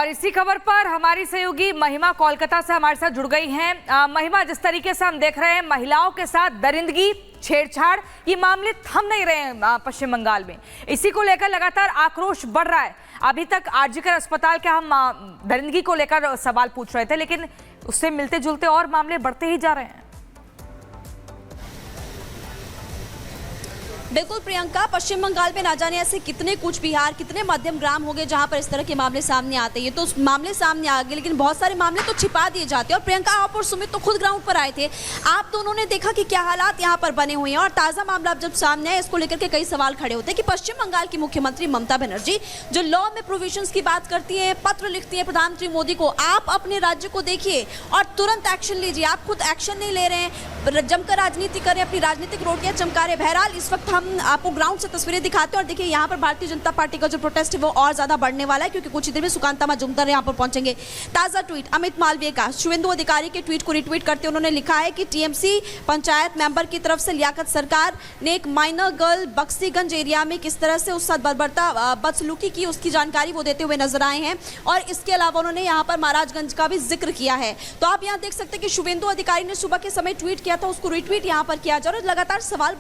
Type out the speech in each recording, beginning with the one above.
और इसी खबर पर हमारी सहयोगी महिमा कोलकाता से हमारे साथ जुड़ गई हैं। महिमा, जिस तरीके से हम देख रहे हैं महिलाओं के साथ दरिंदगी, छेड़छाड़, ये मामले थम नहीं रहे हैं पश्चिम बंगाल में। इसी को लेकर लगातार आक्रोश बढ़ रहा है। अभी तक आरजीकर अस्पताल के हम दरिंदगी को लेकर सवाल पूछ रहे थे, लेकिन उससे मिलते जुलते और मामले बढ़ते ही जा रहे हैं। बिल्कुल प्रियंका, पश्चिम बंगाल में ना जाने ऐसे कितने कूच बिहार, कितने मध्यम ग्राम हो गए जहां पर इस तरह के मामले सामने आते हैं। तो उस मामले सामने आ गए, लेकिन बहुत सारे मामले तो छिपा दिए जाते हैं। और प्रियंका, आप और सुमित तो खुद ग्राउंड पर आए थे, आप दोनों ने देखा कि क्या हालात यहाँ पर बने हुए हैं। और ताज़ा मामला जब सामने आया, इसको लेकर के कई सवाल खड़े होते हैं कि पश्चिम बंगाल की मुख्यमंत्री ममता बनर्जी जो लॉ में प्रोविजंस की बात करती है, पत्र लिखती है प्रधानमंत्री मोदी को, आप अपने राज्य को देखिए और तुरंत एक्शन लीजिए। आप खुद एक्शन नहीं ले रहे हैं, जमकर राजनीति करें, अपनी राजनीतिक रोटियां चमका रहे। बहरहाल इस वक्त हम आपको ग्राउंड से तस्वीरें दिखाते हैं और देखिए यहाँ पर भारतीय जनता पार्टी का जो प्रोटेस्ट है वो और ज्यादा बढ़ने वाला है, क्योंकि कुछ ही देर में सुकांता मजूमदार यहाँ पर पहुंचेंगे। ताजा ट्वीट अमित मालवीय का, शुवेंदु अधिकारी के ट्वीट को रिट्वीट करते उन्होंने लिखा है कि टीएमसी पंचायत मेंबर की तरफ से लियाकत सरकार ने एक माइनर गर्ल बक्सीगंज एरिया में किस तरह से उस साथ बर्बरता बदसलूकी की, उसकी जानकारी वो देते हुए नजर आए हैं। और इसके अलावा उन्होंने यहाँ पर महाराजगंज का भी जिक्र किया है। तो आप यहाँ देख सकते हैं कि शुवेंदु अधिकारी ने सुबह के समय ट्वीट किया था, उसको रिट्वीट यहाँ पर किया जा रहा है। लगातार सवाल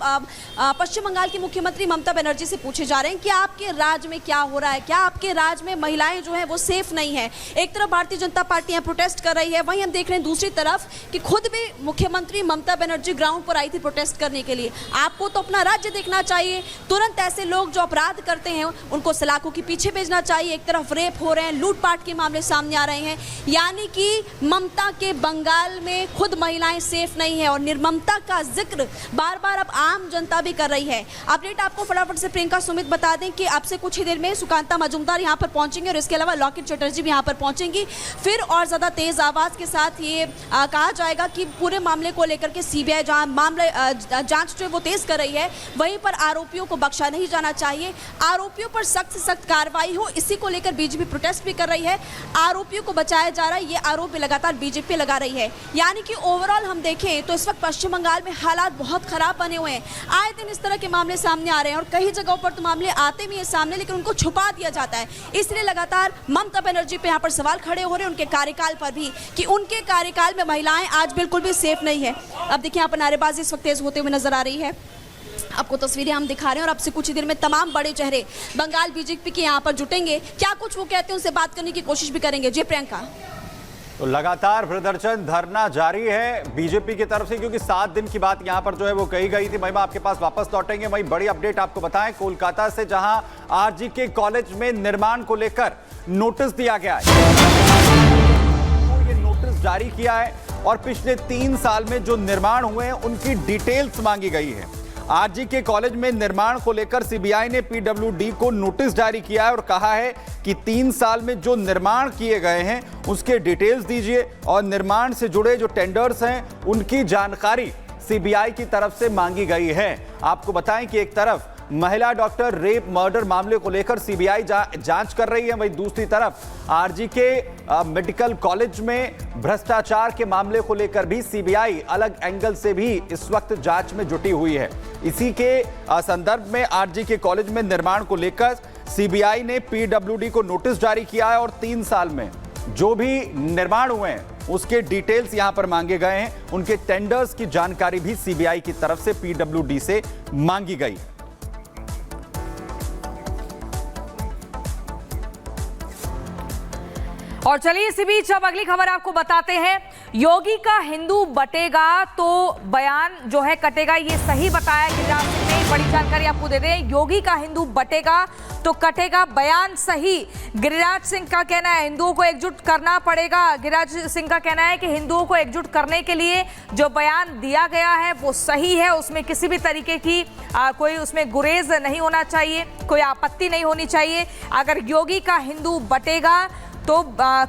पश्चिम बंगाल की मुख्यमंत्री ममता बनर्जी से पूछे जा रहे हैं कि आपके राज्य में क्या हो रहा है, क्या आपके राज्य में महिलाएं जो है वो सेफ नहीं है। एक तरफ भारतीय जनता पार्टी यहाँ प्रोटेस्ट कर रही है, वहीं हम देख रहे हैं दूसरी तरफ कि खुद भी मुख्यमंत्री ममता बनर्जी ग्राउंड पर आई थी प्रोटेस्ट करने के लिए। आपको तो अपना राज्य देखना चाहिए, तुरंत ऐसे लोग जो अपराध करते हैं उनको सलाखों के पीछे भेजना चाहिए। एक तरफ रेप हो रहे हैं, लूटपाट के मामले सामने आ रहे हैं, यानी कि ममता के बंगाल में खुद महिलाएं सेफ नहीं है। और निर्ममता का जिक्र बार बार अब आम जनता भी कर रही है। अपडेट आपको फटाफट से प्रियंका, सुमित बता दें कि अब से कुछ ही देर में सुकांता मजूमदार यहां पर पहुंचेंगे और इसके अलावा लॉकेट चटर्जी भी यहां पर पहुंचेंगी। फिर और ज्यादा तेज आवाज के साथ ये कहा जाएगा कि पूरे मामले को लेकर के सीबीआई जहां मामले जांच जो है वो तेज कर रही है, वहीं पर आरोपियों को बख्शा नहीं जाना चाहिए। आरोपियों पर सख्त से सख्त कार्रवाई हो, इसी को लेकर बीजेपी प्रोटेस्ट भी कर रही है। आरोपियों को बचाया जा रहा है, ये आरोप भी लगातार बीजेपी लगा रही है। यानी कि ओवरऑल हम देखें तो इस वक्त पश्चिम बंगाल में हालात बहुत खराब बने हुए हैं। आए दिन इस तरह के मामले सामने आ रहे हैं और कई जगहों पर तो मामले आते भी हैं सामने, लेकिन उनको छुपा दिया जाता है। इसलिए लगातार ममता बनर्जी पे यहाँ पर सवाल खड़े हो रहे हैं, उनके कार्यकाल पर भी, कि उनके कार्यकाल में महिलाएं आज बिल्कुल भी सेफ नहीं है। अब देखिए यहाँ पर नारेबाजी इस वक्त तेज होते हुए नजर आ रही है। आपको तस्वीरें हम दिखा रहे हैं और अब से कुछ ही देर में तमाम बड़े चेहरे बंगाल बीजेपी के यहाँ पर जुटेंगे। क्या कुछ वो कहते हैं उनसे बात करने की कोशिश भी करेंगे। जी प्रियंका, तो लगातार प्रदर्शन, धरना जारी है बीजेपी की तरफ से, क्योंकि 7 दिन की बात यहां पर जो है वो कही गई थी। महिमा, आपके पास वापस लौटेंगे। वही बड़ी अपडेट आपको बताएं कोलकाता से, जहां आरजीके कॉलेज में निर्माण को लेकर नोटिस दिया गया है। ये नोटिस जारी किया है और पिछले 3 साल में जो निर्माण हुए हैं उनकी डिटेल्स मांगी गई है। आरजीके कॉलेज में निर्माण को लेकर सीबीआई ने पीडब्ल्यूडी को नोटिस जारी किया है और कहा है कि 3 साल में जो निर्माण किए गए हैं उसके डिटेल्स दीजिए और निर्माण से जुड़े जो टेंडर्स हैं उनकी जानकारी सीबीआई की तरफ से मांगी गई है। आपको बताएं कि एक तरफ महिला डॉक्टर रेप मर्डर मामले को लेकर सीबीआई जांच कर रही है, वहीं दूसरी तरफ आरजीके मेडिकल कॉलेज में भ्रष्टाचार के मामले को लेकर भी सीबीआई अलग एंगल से भी इस वक्त जांच में जुटी हुई है। इसी के संदर्भ में आरजीके कॉलेज में निर्माण को लेकर सीबीआई ने पीडब्ल्यूडी को नोटिस जारी किया है और 3 साल में जो भी निर्माण हुए हैं उसके डिटेल्स यहां पर मांगे गए हैं। उनके टेंडर्स की जानकारी भी सीबीआई की तरफ से पीडब्ल्यूडी से मांगी गई है। और चलिए इसी बीच अब अगली खबर आपको बताते हैं। योगी का हिंदू बटेगा तो बयान जो है कटेगा, ये सही बताया गिरिराज सिंह ने। बड़ी जानकारी आपको दे दें, योगी का हिंदू बटेगा तो कटेगा, बयान सही। गिरिराज सिंह का कहना है हिंदुओं को एकजुट करना पड़ेगा। गिरिराज सिंह का कहना है कि हिंदुओं को एकजुट करने के लिए जो बयान दिया गया है वो सही है, उसमें किसी भी तरीके की कोई उसमें गुरेज नहीं होना चाहिए, कोई आपत्ति नहीं होनी चाहिए। अगर योगी का हिंदू बटेगा तो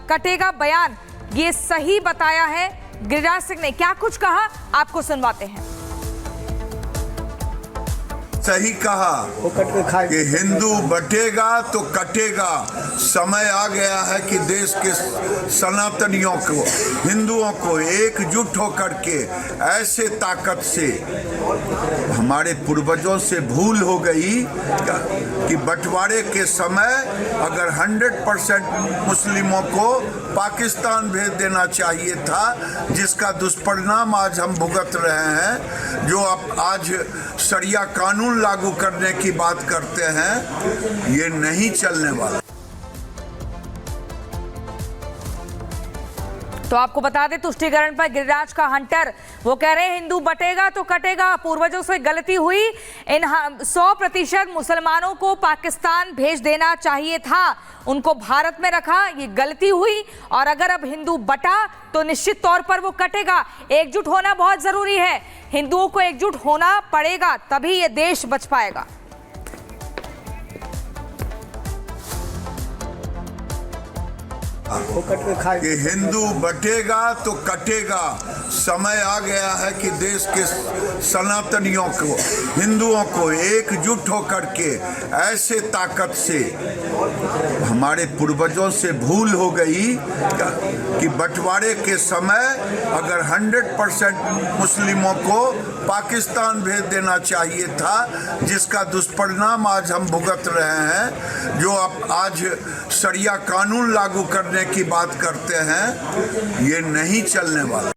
कटेगा बयान, ये सही बताया है गिरिराज सिंह ने। क्या कुछ कहा आपको सुनवाते हैं। सही कहा कि हिंदू बटेगा तो कटेगा। समय आ गया है कि देश के सनातनियों को, हिंदुओं को एकजुट होकर के ऐसे ताकत से, हमारे पूर्वजों से भूल हो गई कि बंटवारे के समय अगर 100% मुस्लिमों को पाकिस्तान भेज देना चाहिए था, जिसका दुष्परिणाम आज हम भुगत रहे हैं। जो आज शरिया कानून लागू करने की बात करते हैं, ये नहीं चलने वाला। तो आपको बता दें, तुष्टीकरण पर गिरिराज का हंटर वो कह रहे हैं हिंदू बटेगा तो कटेगा, पूर्वजों से गलती हुई, इन 100% मुसलमानों को पाकिस्तान भेज देना चाहिए था, उनको भारत में रखा, ये गलती हुई। और अगर अब हिंदू बटा तो निश्चित तौर पर वो कटेगा। एकजुट होना बहुत जरूरी है, हिंदुओं को एकजुट होना पड़ेगा, तभी ये देश बच पाएगा। कि हिंदू बटेगा तो कटेगा। समय आ गया है कि देश के सनातनियों को, हिंदुओं को एकजुट होकर के ऐसे ताकत से, हमारे पूर्वजों से भूल हो गई कि बंटवारे के समय अगर 100% मुस्लिमों को पाकिस्तान भेज देना चाहिए था, जिसका दुष्परिणाम आज हम भुगत रहे हैं। जो आज शरिया कानून लागू करने की बात करते हैं, ये नहीं चलने वाला।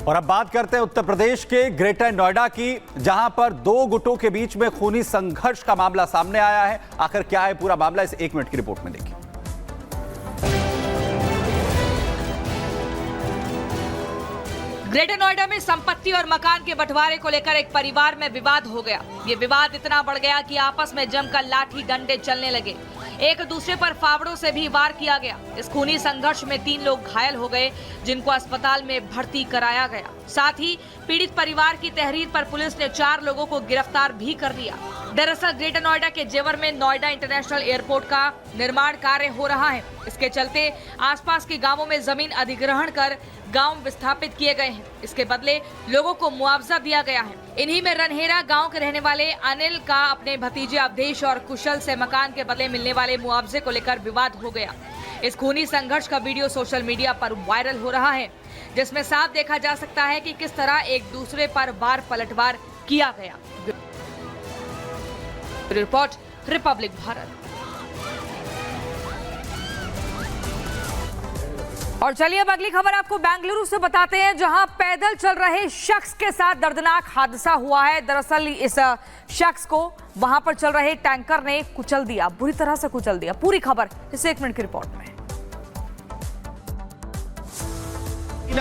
और अब बात करते हैं उत्तर प्रदेश के ग्रेटर नोएडा की, जहां पर दो गुटों के बीच में खूनी संघर्ष का मामला सामने आया है। आखिर क्या है पूरा मामला, इस 1 मिनट की रिपोर्ट में देखिए। ग्रेटर नोएडा में संपत्ति और मकान के बंटवारे को लेकर एक परिवार में विवाद हो गया। ये विवाद इतना बढ़ गया कि आपस में जमकर लाठी डंडे चलने लगे, एक दूसरे पर फावड़ों से भी वार किया गया। इस खूनी संघर्ष में 3 लोग घायल हो गए, जिनको अस्पताल में भर्ती कराया गया। साथ ही पीड़ित परिवार की तहरीर पर पुलिस ने 4 लोगों को गिरफ्तार भी कर लिया। दरअसल ग्रेटर नोएडा के जेवर में नोएडा इंटरनेशनल एयरपोर्ट का निर्माण कार्य हो रहा है। इसके चलते आसपास के गांवों में जमीन अधिग्रहण कर गांव विस्थापित किए गए हैं। इसके बदले लोगों को मुआवजा दिया गया है। इन्हीं में रनहेरा गांव के रहने वाले अनिल का अपने भतीजे अवधेश और कुशल से मकान के बदले मिलने वाले मुआवजे को लेकर विवाद हो गया। इस खूनी संघर्ष का वीडियो सोशल मीडिया पर वायरल हो रहा है, जिसमें साफ देखा जा सकता है कि किस तरह एक दूसरे पर वार पलटवार किया गया। Report, Republic Bharat. और चलिए अब अगली खबर आपको बेंगलुरु से बताते हैं, जहां पैदल चल रहे शख्स के साथ दर्दनाक हादसा हुआ है। दरअसल इस शख्स को वहां पर चल रहे टैंकर ने कुचल दिया, बुरी तरह से कुचल दिया। पूरी खबर इस 1 मिनट की रिपोर्ट में।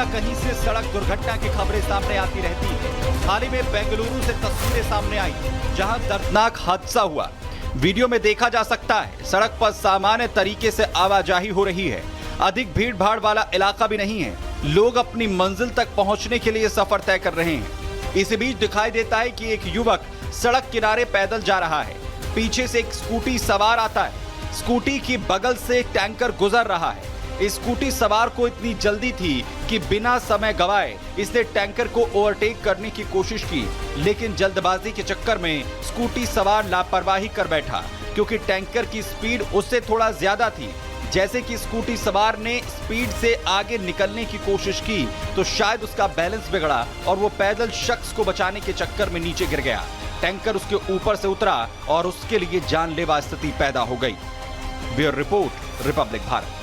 कहीं से सड़क दुर्घटना की खबरें सामने आती रहती है। हाल ही में बेंगलुरु से तस्वीरें सामने आई, जहां दर्दनाक हादसा हुआ। वीडियो में देखा जा सकता है सड़क पर सामान्य तरीके से आवाजाही हो रही है, अधिक भीड़ भाड़ वाला इलाका भी नहीं है। लोग अपनी मंजिल तक पहुंचने के लिए सफर तय कर रहे हैं। इस बीच दिखाई देता है कि एक युवक सड़क किनारे पैदल जा रहा है। पीछे से एक स्कूटी सवार आता है। स्कूटी की बगल से टैंकर गुजर रहा है। इस स्कूटी सवार को इतनी जल्दी थी कि बिना समय गवाए इसने टैंकर को ओवरटेक करने की कोशिश की, लेकिन जल्दबाजी के चक्कर में स्कूटी सवार लापरवाही कर बैठा, क्योंकि टैंकर की स्पीड उससे थोड़ा ज्यादा थी। जैसे कि स्कूटी सवार ने स्पीड से आगे निकलने की कोशिश की तो शायद उसका बैलेंस बिगड़ा और वो पैदल शख्स को बचाने के चक्कर में नीचे गिर गया। टैंकर उसके ऊपर से उतरा और उसके लिए जानलेवा स्थिति पैदा हो गई। Bureau report, Republic Bharat.